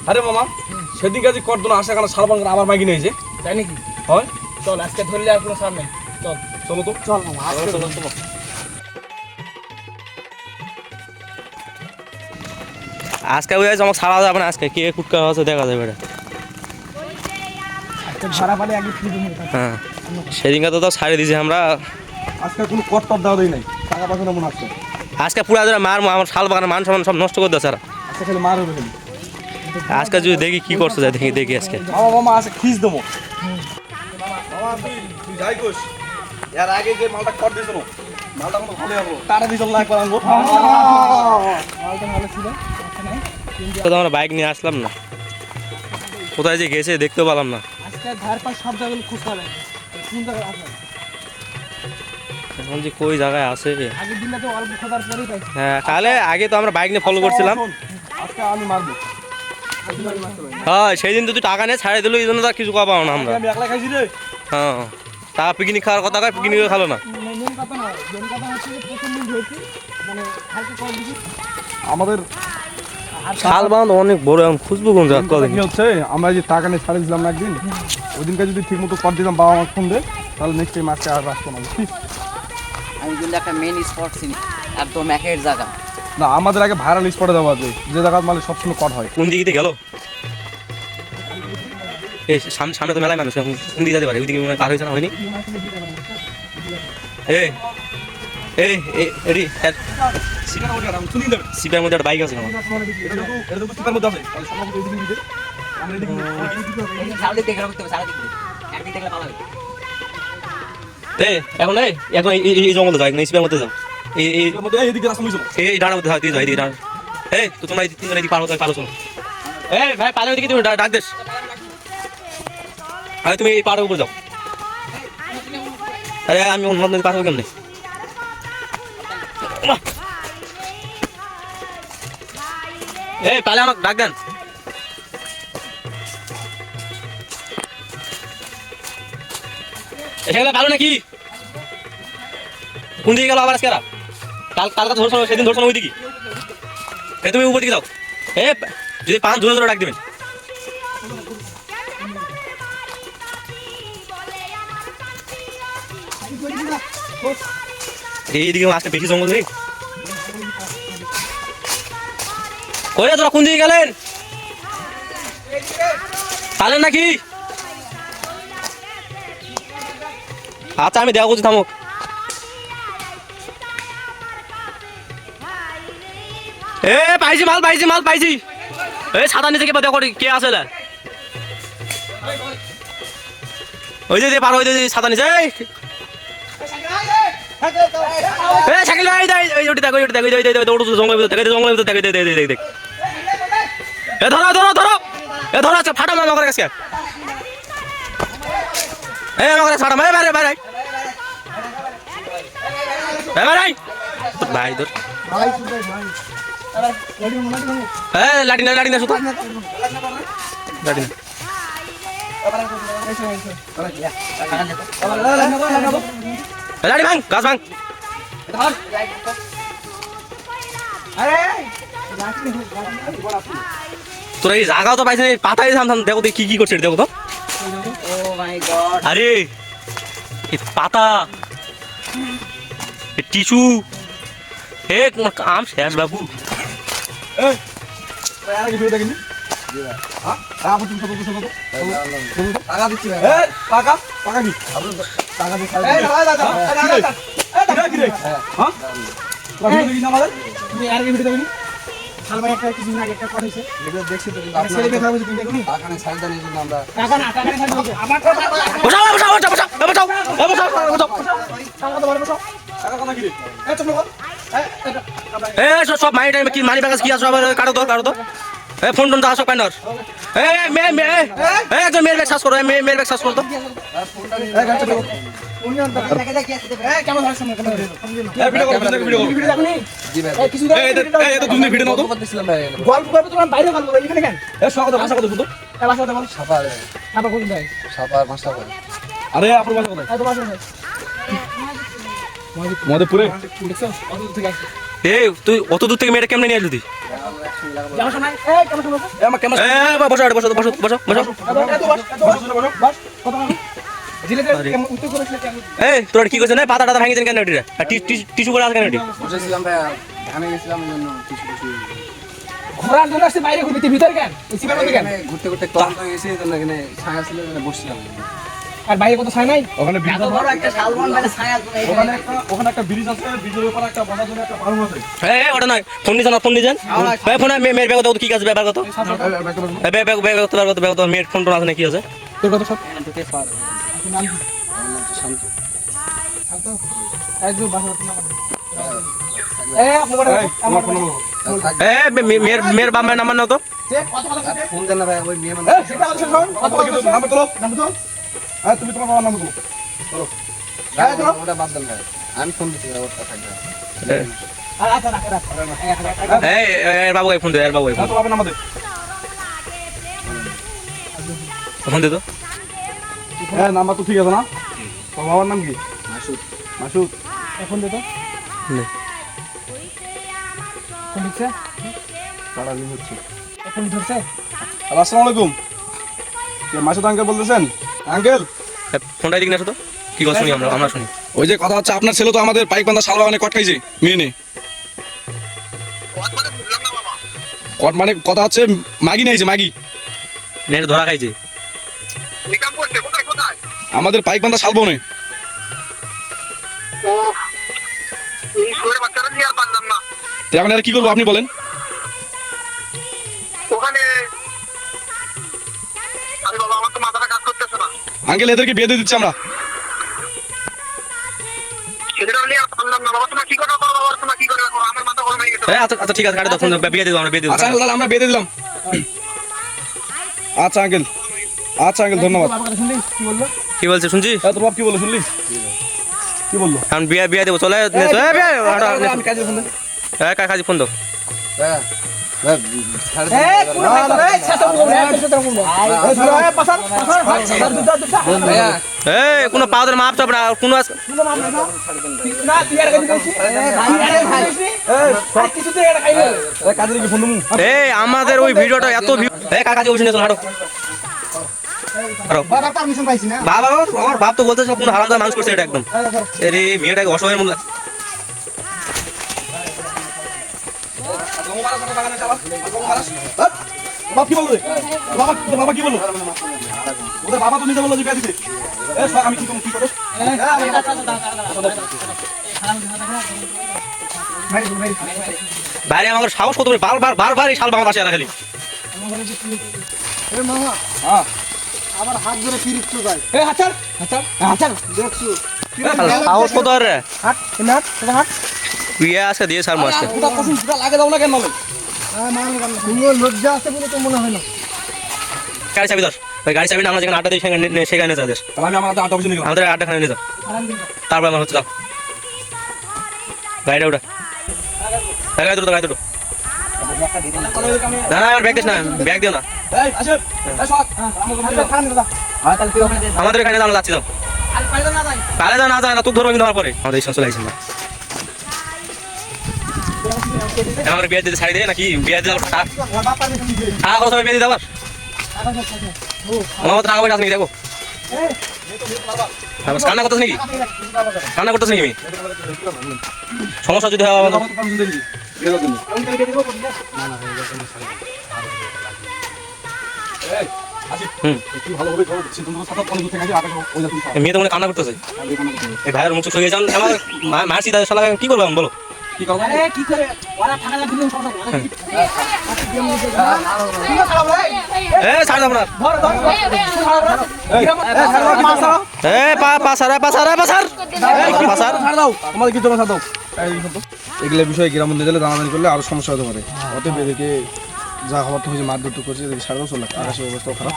আরে মামা সেদিন কাজে করতো না আসা কারণ শালবান আবার মাইকি নিয়েছে তাই নাকি? হয় চল আজকে ধরলে আর কোনো সার নেই। চল চলো তো চল মামা আজকে চলো চলো আজকে ওই আমাকে ছাড়া যাবে না, আজকে কে কুটকা আছে দেখা যাবে এটা। আজকে ধরা পালে আগে ফ্রি দিন। হ্যাঁ সেদিনকে তো ছাড়িয়ে দিয়েছি আমরা। আজকে কোনো কট্টর দেওয়া দেয় নাই টাকা পয়সা মনে আসছে আজকে পুরা ধরে মার আমার শাল বাগানের মান সম্মান সব নষ্ট করে দিয়েছে স্যার। আজকে খালি মার হবে খালি আজকে যদি দেখি কি করছে যায়, দেখি দেখি আজকে। মামা মামা আছে খিস দেবো মামা তুই যাই কোস এর আগে যে মালটা কট দিয়েছিল মালটা মতো ভালো হলো টাকা দিয়েছিল না একবার আনবো মালটা ভালো ছিল, আচ্ছা নাই। তো আমরা বাইক নিয়ে আসলাম না, কোথায় যে গেছে দেখতেও পেলাম না। আজকে ধার পাশ সব জায়গায় খুঁজ পাবে, কোন জায়গায় আছে? এখন যে কই জায়গায় আছে। আগের দিনটা তো অল্প খোঁজার পরেই পাইছি। হ্যাঁ তাহলে আগে তো আমরা বাইক নিয়ে ফলো করছিলাম। আজকে আমি মারবো হ্যাঁ সেই দিন তো তুই টাকা নিয়ে ছাড়িয়ে দিল, এই জন্য তো আর কিছু কওয়া পাবো না আমরা। আমি একলা খাইছি রে হ্যাঁ তা পিকনিক খাওয়ার কথা কয়, পিকনিক খালো না। মেন কথা নয়, মেন কথা হচ্ছে যে প্রথম দিন ধরছি মানে হালকা কম দিছি। আমাদের শাল বাঁধ অনেক বড়, এখন খুঁজবো কোন জায়গা কদিন। কি হচ্ছে আমরা যে টাকা নিয়ে ছাড়িয়ে দিলাম না একদিন ওইদিনকে যদি ঠিক মতো কর দিতাম বাবা আমার ফোন দে তাহলে নেক্সট টাইম আজকে আর আসতো না বুঝছিস আমি কিন্তু একটা মেন স্পট চিনি, একদম একের জায়গা। না আমাদের আগে ভাইরাল স্পটে দেওয়া আছে যে জায়গা মানে সবসময় কট হয় কোন দিকে গেল? এই সামনে তো মেলায় মানুষ, এখন কোন দিকে যেতে পারে? ওইদিকে মনে হয় পার হয়েছে না, হয়নি? এই এই এরি সিপার মধ্যে একটা বাইক আছে আমার। সারাদিন দেখে রাখতে হবে, সারাদিন একদিন দেখলে ভালো হবে। এখন এখন এই জঙ্গলে যাও, এই সিপার মধ্যে যাও, এই ডানার মধ্যে যাও, এইদিকে ডানা। এই তো তোমরা এই তিনজন এদিকে পার হতে পারো, শোনো। এই ভাই পালের দিকে তুমি ডাক দেশ, আরে তুমি এই পাড়ের উপর যাও। আরে আমি অন্য নদী পার হবো কেমনে? এই পালে আমাকে ডাক দেন। এসে ভালো নাকি? কোন দিকে গেল আবার আজকে? কালকে ধরছো সেদিন ধরছো না ওই দিকে? তুমি উপর দিকে যাও। যদি পান জোরে জোরে ডাক দেবেন। এইদিকে আজকে বেশি জঙ্গল রে। কইরা তোরা কোন দিকে গেলেন? পালেন নাকি? আচ্ছা আমি দেখা করছি, থামো। পাইছি মাল পাইছি। এই ছাতা নিচে কে দেখো কে আছে? ওই যে পার, ওই যে ছাতা নিচে। সাইকেল জঙ্গলের ভিতর দেখ। ধরো আচ্ছা ফাটা আমার কাছে। আমার কাছে ফাটা ভাই তোর লাঠি না শুধু লাঠি না। লাঠি ভাঙ, গাছ ভাঙ। তোরা এই জায়গাও তো পাইছে, পাতাই থাম দেখো তো কি করছে দেখো তো। ও মাই গড, আরে এই পাতা, টিস্যু, তোমার কাম শেষ বাবু। সব মানি টাইম কি মানি ব্যাগ কি আছে কাটো তো। ফোন টোন দাও সব কাইন্ডর। একজন মেয়ের ব্যাগ সার্চ করো, মেয়ের ব্যাগ সার্চ করো তো। আরে আপনার বাসা কোথায়? মধুপুরে। এই তুই অত দূর থেকে মেয়েটা কেমনে নিয়ে আসলি তুই? জানো শোনাই এই কেমন বসো এ আমার ক্যামেরা বসো বসো বসো বসো বসো বাস কত হবে জিলেতে কেমন উত্তর করেছিল কেমন এই তোর কি করছিস না পাতা টাতা ভাঙিয়েছেন কেন এটিরা আর টিস্যু করে আছে কেন এটি? বসেছিলাম ভাই ধানে গেছিলাম ওই জন্য কিছু কিছু ঘোরার জন্য আসছে বাইরে ঘুরতে ভিতর কেন এই সিপার মধ্যে কেন ঘুরতে ঘুরতে ক্লান্ত হয়ে গেছি তো এখানে ছায়া ছিল এখানে বসছিলাম আর বাইরে কত ছাই নাই ওখানে ব্রিজ বড় একটা শালবন মানে ছায়া ওখানে একটা ব্রিজ আছে ব্রিজের উপর একটা বসার জন্য একটা বারুম আছে এই ওটা নয় ফোন নিয়েছেন ফোন নিয়েছেন ভাই ফোন মেয়ের ব্যাগ কত কি আছে ব্যাপার কত ব্যাগ ব্যাগ ব্যাগ কত ব্যাগ কত ব্যাগ কত মেয়ের ফোন টোন আছে না কি আছে? তোর কত সব ঢুকে পার শান্ত একদম বাসা এই মোবাইল আমার ফোন মেয়ের বাম্বার নাম্বার নাও তো। ফোন দেন না ভাই ওই মেয়ে মানে সেটা হচ্ছে শোন কত নাম তোলো নাম তো হ্যাঁ তুমি তোমার বাবার নাম বলো ওটা বাদ দেন ভাই আমি ফোন দিচ্ছি ব্যবস্থা থাকবে আর আচ্ছা রাখ রাখ এই এর বাবুকে ফোন দে এর বাবুকে হ্যাঁ তো বাবার নাম দে ফোন দে তো। হ্যাঁ নাম্বার তো ঠিক আছে না তোর বাবার নাম কি মাসুদ মাসুদ এখন দে তো নে। ফোন দিচ্ছে তাড়াতাড়ি হচ্ছে এখন ধরছে আসসালামু আলাইকুম কে মাসুদ আঙ্কেল বলতেছেন আঙ্কেল ফোনটা দিক না তো কি কথা শুনি আমরা শুনি। ওই যে কথা হচ্ছে আপনার ছেলে তো আমাদের পাইকবান্ধা শালবাগানে কট খাইছে মেয়ে নে কট মানে কথা হচ্ছে মাগি নাইছে মাগি নেট ধরা খাইছে আমাদের পাইকবান্ধা শালবনে এখন আর কি করবো আপনি বলেন আঙ্কেল এদেরকে বিয়ে দিয়ে দিচ্ছি আমরা আচ্ছা আচ্ছা ঠিক আছে কাটে দাও ফোন বিয়ে দিয়ে দাও আমরা বিয়ে দিয়ে আচ্ছা দাও। আঙ্কেল তাহলে আমরা বিয়ে দিয়ে দিলাম আচ্ছা আঙ্কেল আচ্ছা আঙ্কেল ধন্যবাদ বাবার কথা শুনলি কি বললো কি বলছে শুনছি? হ্যাঁ তোর বাপ কি বললো শুনলি কি বললো এখন বিয়ে দেবো চলে আমি কাজে ফোন দে। কাজে ফোন দাও। ভাই ভাই এই কোন ভাই ছাতা বলবো ছাতা বলবো এই পাসার পাসার ভাই দুটা দুটা ভাইয়া এই কোনো পাউডার মাপ চাপ না কোনো শুনো মাম না তুই আর কাছে দিছিস ভাই ভাই এই কিছু তো এটা খাইলো এই কাজে কি ফোন দেবো এই আমাদের ওই ভিডিওটা এত এই কাজে বসে নিয়ে চলো হাঁটো হাঁটো। বাবা পারমিশন পাইছি না বাবা আমার বাপ তো বলতে কোন হারাম মানুষ করছে এটা একদম এরে মেয়েটাকে অসহায়ের মূল্য বাবা কি বললো বাবা বাবা কি বললো ওদের বাবা তো নিজে বললো যে বিয়ে দিতে আমি কি করবো কি করবো বাইরে আমার সাহস কত করে বারবার বারবার এই শাল বাংলা আসে খালি এ মামা হ্যাঁ আমার হাত ধরে ফিরিস তো ভাই এই হাতার হাতার হাতার দেখছো সাহস কত রে হাত না তোর হাত বিয়ে আছে দিয়ে সার মাসে পুরা কসুন পুরা লাগে দাও না কেন নলে সুন্দর লজ্জা আছে বলে তো মনে হয় না গাড়ি চাবি ধর ওই গাড়ি চাবি না আমরা যেখানে আড্ডা দিই সেখানে নিয়ে যাদের তাহলে আমি আমার আটা বসে নিলাম আমাদের আড্ডাখানে নিয়ে যাও তারপর আমার হচ্ছে যাও গাড়িটা ওটা গাড়ি দুটো গাড়ি দুটো না না আমার ব্যাগ দিস না ব্যাগ দিও না এই আসে এই সব আমাদের এখানে আমরা যাচ্ছি যাও কালে না যায় না তুই ধরবো কিন্তু আমার পরে আমাদের এই চলে আসছে না আমার বিয়ে দিতে ছাড়ি দে নাকি বিয়ে দিতে টাকা খরচ হবে বিয়ে দিতে আবার আমার মতো টাকা পয়সা আছে নাকি দেখো কান্না করতেছ নাকি কান্না করতেছ নাকি আমি সমস্যা যদি হয় আমাদের মেয়ে তো মনে কান্না করতেছে এই ভাইয়ের মুখ হয়ে যান আমার মারছি তাদের শালা কি করবো আমি বলো কি করবো আরে কি করে ওরা টাকা না দিলে কথা বলে এ ছাড় দাও না ধর ধর এ পাসার ছাড় দাও আমাদের কি জমা ছাড় দাও এগুলো বিষয়ে গ্রাম নিয়ে গেলে জানাজানি করলে আরো সমস্যা হতে পারে অতএব এদেরকে যা খবর তো হয়েছে মারধর করছে এদেরকে ছাড় দাও চলে আকাশের অবস্থাও খারাপ